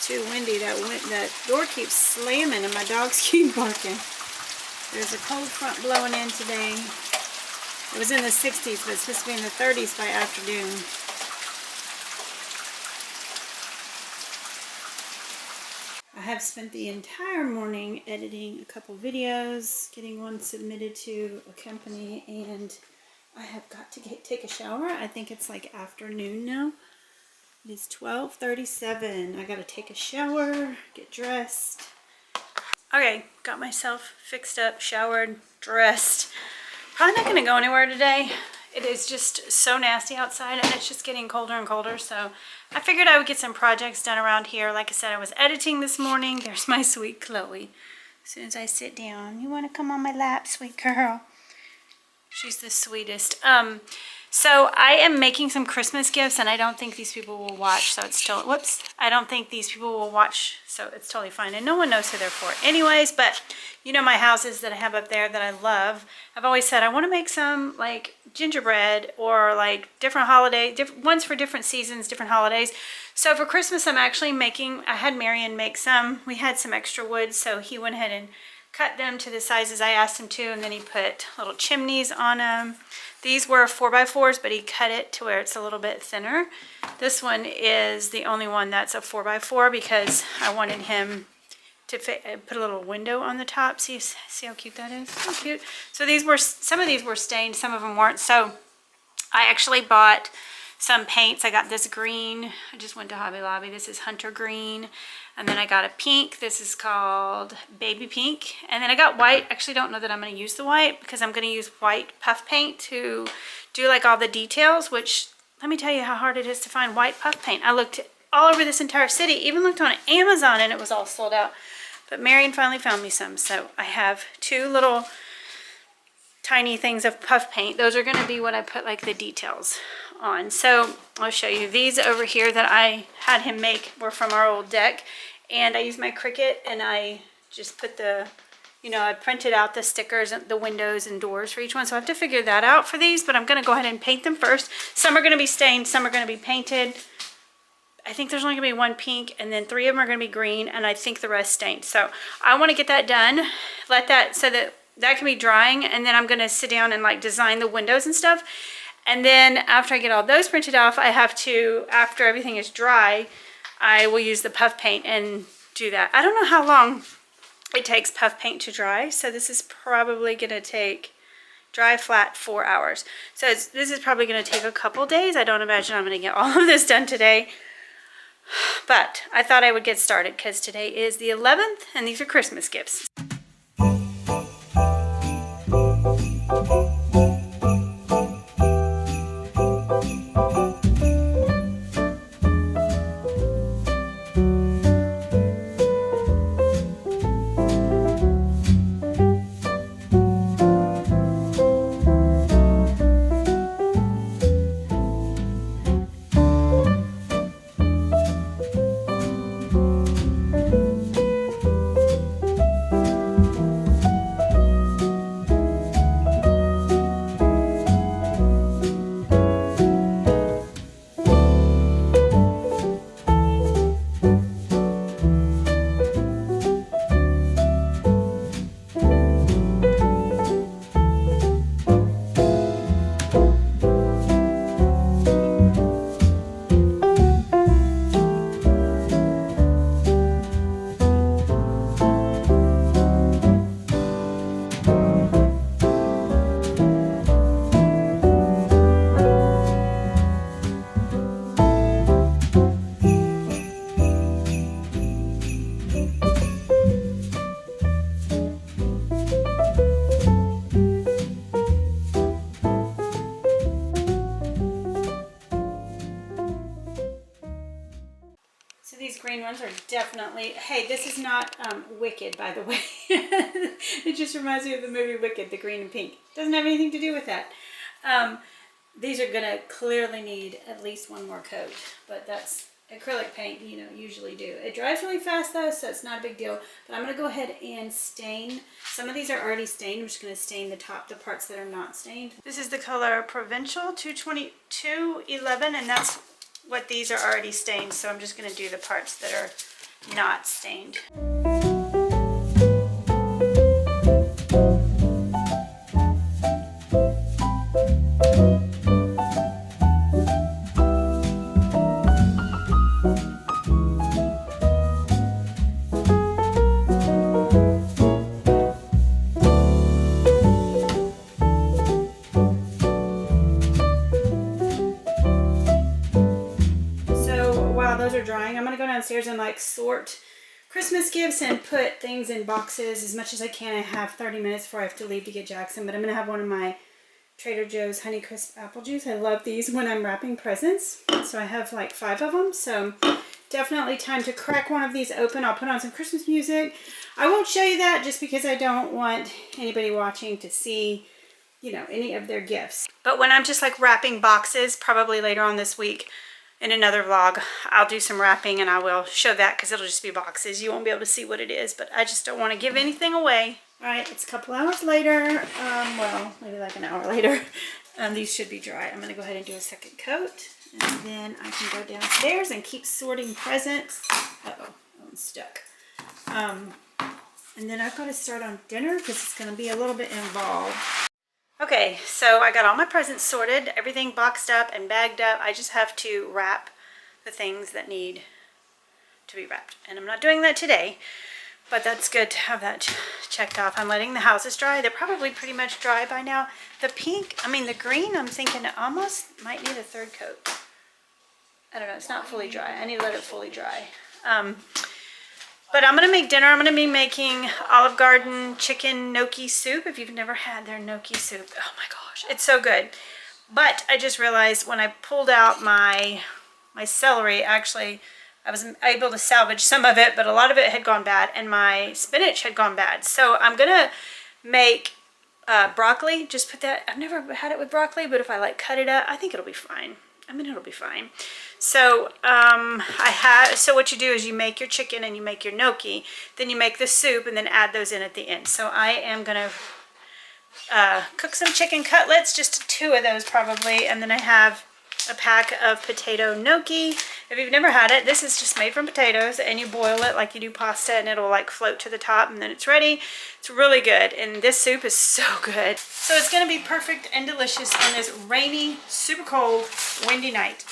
too windy. That door keeps slamming and my dogs keep barking. There's a cold front blowing in today. It was in the 60s, but it's supposed to be in the 30s by afternoon. I have spent the entire morning editing a couple videos, getting one submitted to a company, and I have got to take a shower. I think it's like afternoon now. It is 12:37. I gotta take a shower, get dressed. Okay, got myself fixed up, showered, dressed. Probably not gonna go anywhere today. It is just so nasty outside and it's just getting colder and colder, so I figured I would get some projects done around here. Like I said, I was editing this morning. There's my sweet Chloe. As soon as I sit down, you want to come on my lap, sweet girl? She's the sweetest. So I am making some Christmas gifts, and I don't think these people will watch, so it's still, whoops. I don't think these people will watch, so it's totally fine. And no one knows who they're for anyways, but you know my houses that I have up there that I love. I've always said I want to make some like gingerbread or like different holiday, ones for different seasons, different holidays. So for Christmas, I'm actually making, I had Marion make some. We had some extra wood, so he went ahead and cut them to the sizes I asked him to, and then he put little chimneys on them. These were 4x4s, but he cut it to where it's a little bit thinner. This one is the only one that's a 4x4 because I wanted him to put a little window on the top. See how cute that is? So cute. So these were, some of these were stained, some of them weren't. So I actually bought some paints. I got this green. I just went to Hobby Lobby. This is Hunter Green. And then I got a pink. This is called Baby Pink. And then I got white. Actually don't know that I'm going to use the white because I'm going to use white puff paint to do like all the details, which let me tell you how hard it is to find white puff paint. I looked all over this entire city, even looked on Amazon, and it was all sold out. But Marion finally found me some. So I have two little tiny things of puff paint. Those are going to be what I put like the details on. So I'll show you. These over here that I had him make were from our old deck, and I used my Cricut and I just put the, you know, I printed out the stickers and the windows and doors for each one. So I have to figure that out for these, but I'm going to go ahead and paint them first. Some are going to be stained, some are going to be painted. I think there's only going to be one pink, and then 3 of them are going to be green, and I think the rest stained. So I want to get that done, let that, so that that can be drying, and then I'm going to sit down and like design the windows and stuff. And then after I get all those printed off, I have to, after everything is dry, I will use the puff paint and do that. I don't know how long it takes puff paint to dry, so this is probably going to take dry flat 4 hours. So this is probably going to take a couple days. I don't imagine I'm going to get all of this done today, but I thought I would get started because today is the 11th and these are Christmas gifts. Ones are definitely, hey, this is not Wicked, by the way. It just reminds me of the movie Wicked, the green and pink. Doesn't have anything to do with that. These are gonna clearly need at least one more coat, but that's acrylic paint, you know, usually do. It dries really fast though, so it's not a big deal. But I'm gonna go ahead and stain. Some of these are already stained. I'm just gonna stain the parts that are not stained. This is the color Provincial 22211, and that's what these are already stained. So I'm just gonna do the parts that are not stained. Drying, I'm gonna go downstairs and like sort Christmas gifts and put things in boxes as much as I can. I have 30 minutes before I have to leave to get Jackson, but I'm gonna have one of my Trader Joe's Honeycrisp apple juice. I love these when I'm wrapping presents, so I have like 5 of them, so definitely time to crack one of these open. I'll put on some Christmas music. I won't show you that just because I don't want anybody watching to see, you know, any of their gifts. But when I'm just like wrapping boxes, probably later on this week, in another vlog, I'll do some wrapping and I will show that because it'll just be boxes. You won't be able to see what it is, but I just don't want to give anything away. All right, it's a couple hours later. Well, maybe like an hour later. These should be dry. I'm going to go ahead and do a second coat, and then I can go downstairs and keep sorting presents. Uh-oh, I'm stuck. And then I've got to start on dinner because it's going to be a little bit involved. Okay, so I got all my presents sorted, everything boxed up and bagged up. I just have to wrap the things that need to be wrapped. And I'm not doing that today, but that's good to have that checked off. I'm letting the houses dry. They're probably pretty much dry by now. The pink, the green, I'm thinking it almost might need a third coat. I don't know, it's not fully dry. I need to let it fully dry. But I'm going to make dinner. I'm going to be making Olive Garden chicken gnocchi soup. If you've never had their gnocchi soup, oh my gosh, it's so good. But I just realized when I pulled out my celery, actually, I was able to salvage some of it, but a lot of it had gone bad, and my spinach had gone bad. So I'm going to make broccoli. Just put that, I've never had it with broccoli, but if I like cut it up, I think it'll be fine. It'll be fine. So so what you do is you make your chicken and you make your gnocchi, then you make the soup and then add those in at the end. So I am gonna cook some chicken cutlets, just 2 of those probably, and then I have a pack of potato gnocchi. If you've never had it, this is just made from potatoes, and you boil it like you do pasta, and it'll like float to the top, and then it's ready. It's really good, and this soup is so good. So it's gonna be perfect and delicious on this rainy, super cold, windy night.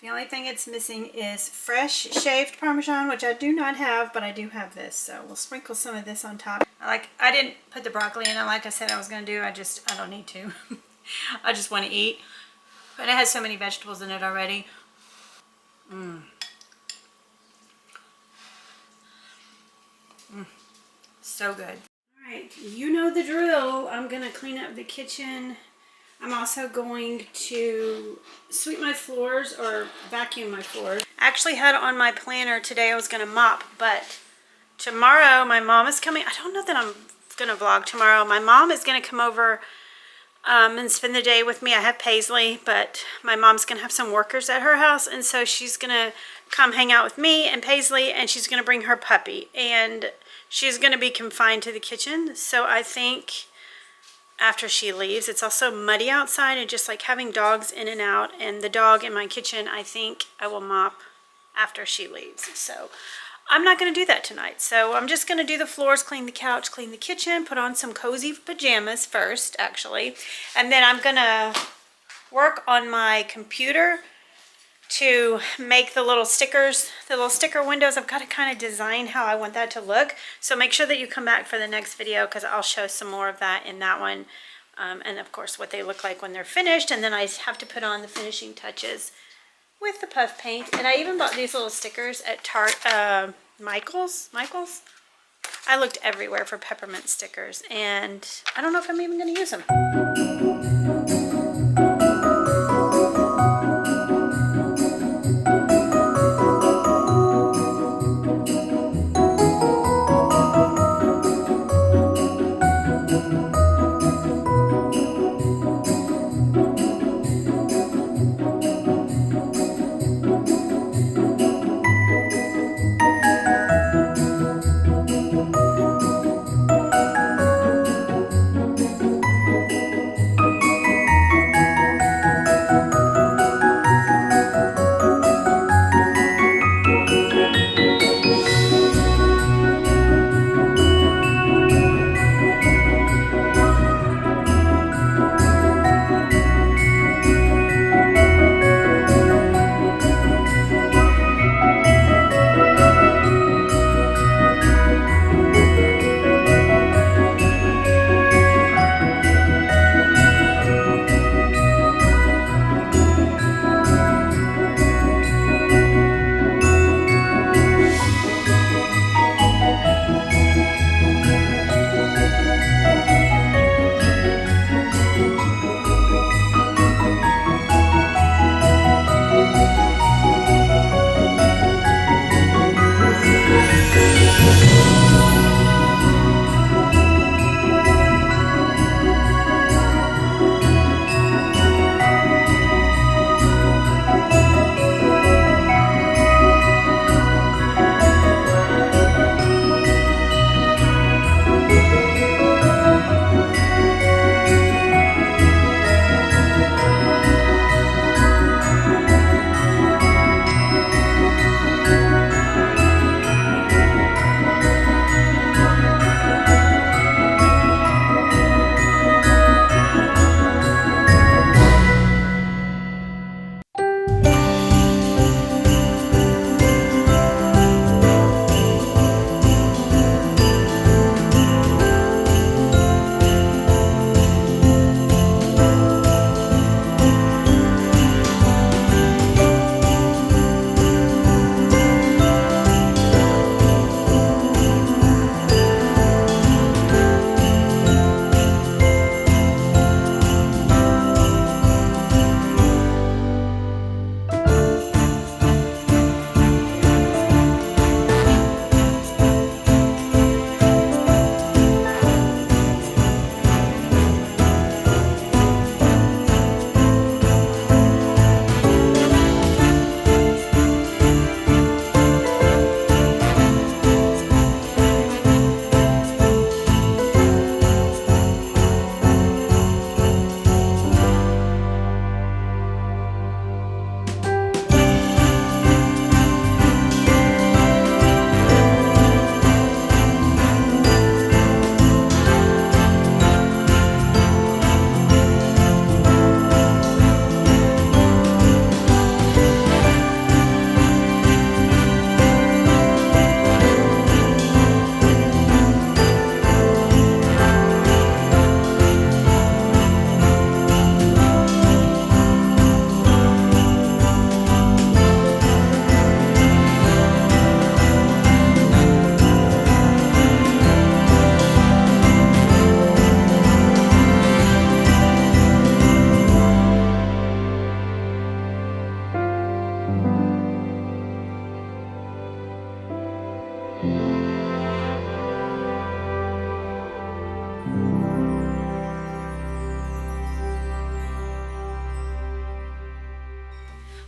The only thing it's missing is fresh shaved Parmesan, which I do not have, but I do have this. So we'll sprinkle some of this on top. I didn't put the broccoli in it like I said I was going to do. I don't need to. I just want to eat. But it has so many vegetables in it already. So good. All right, you know the drill. I'm going to clean up the kitchen. I'm also going to sweep my floors or vacuum my floors. I actually had on my planner today I was going to mop, but tomorrow my mom is coming. I don't know that I'm going to vlog tomorrow. My mom is going to come over and spend the day with me. I have Paisley, but my mom's going to have some workers at her house, and so she's going to come hang out with me and Paisley, and she's going to bring her puppy, and she's going to be confined to the kitchen. So I think after she leaves. It's also muddy outside and just like having dogs in and out, and the dog in my kitchen, I think I will mop after she leaves. So I'm not going to do that tonight. So I'm just going to do the floors, clean the couch, clean the kitchen, put on some cozy pajamas first, actually. And then I'm going to work on my computer to make the little stickers, the little sticker windows. I've got to kind of design how I want that to look. So make sure that you come back for the next video because I'll show some more of that in that one. And of course what they look like when they're finished. And then I have to put on the finishing touches with the puff paint. And I even bought these little stickers at Michael's. I looked everywhere for peppermint stickers and I don't know if I'm even going to use them.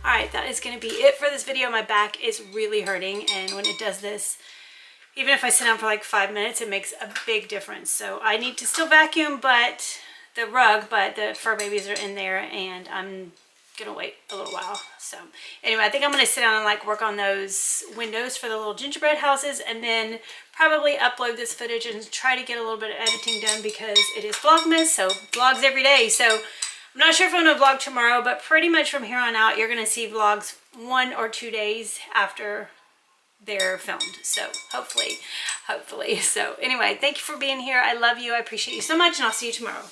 Alright, that is going to be it for this video. My back is really hurting, and when it does this, even if I sit down for like 5 minutes, it makes a big difference. So I need to still vacuum, but the rug, but the fur babies are in there, and I'm gonna wait a little while. So anyway, I think I'm gonna sit down and like work on those windows for the little gingerbread houses, and then probably upload this footage and try to get a little bit of editing done, because it is Vlogmas, so vlogs every day. So I'm not sure if I'm gonna vlog tomorrow, but pretty much from here on out, you're gonna see vlogs 1 or 2 days after they're filmed. So hopefully. So anyway, thank you for being here. I love you. I appreciate you so much, and I'll see you tomorrow.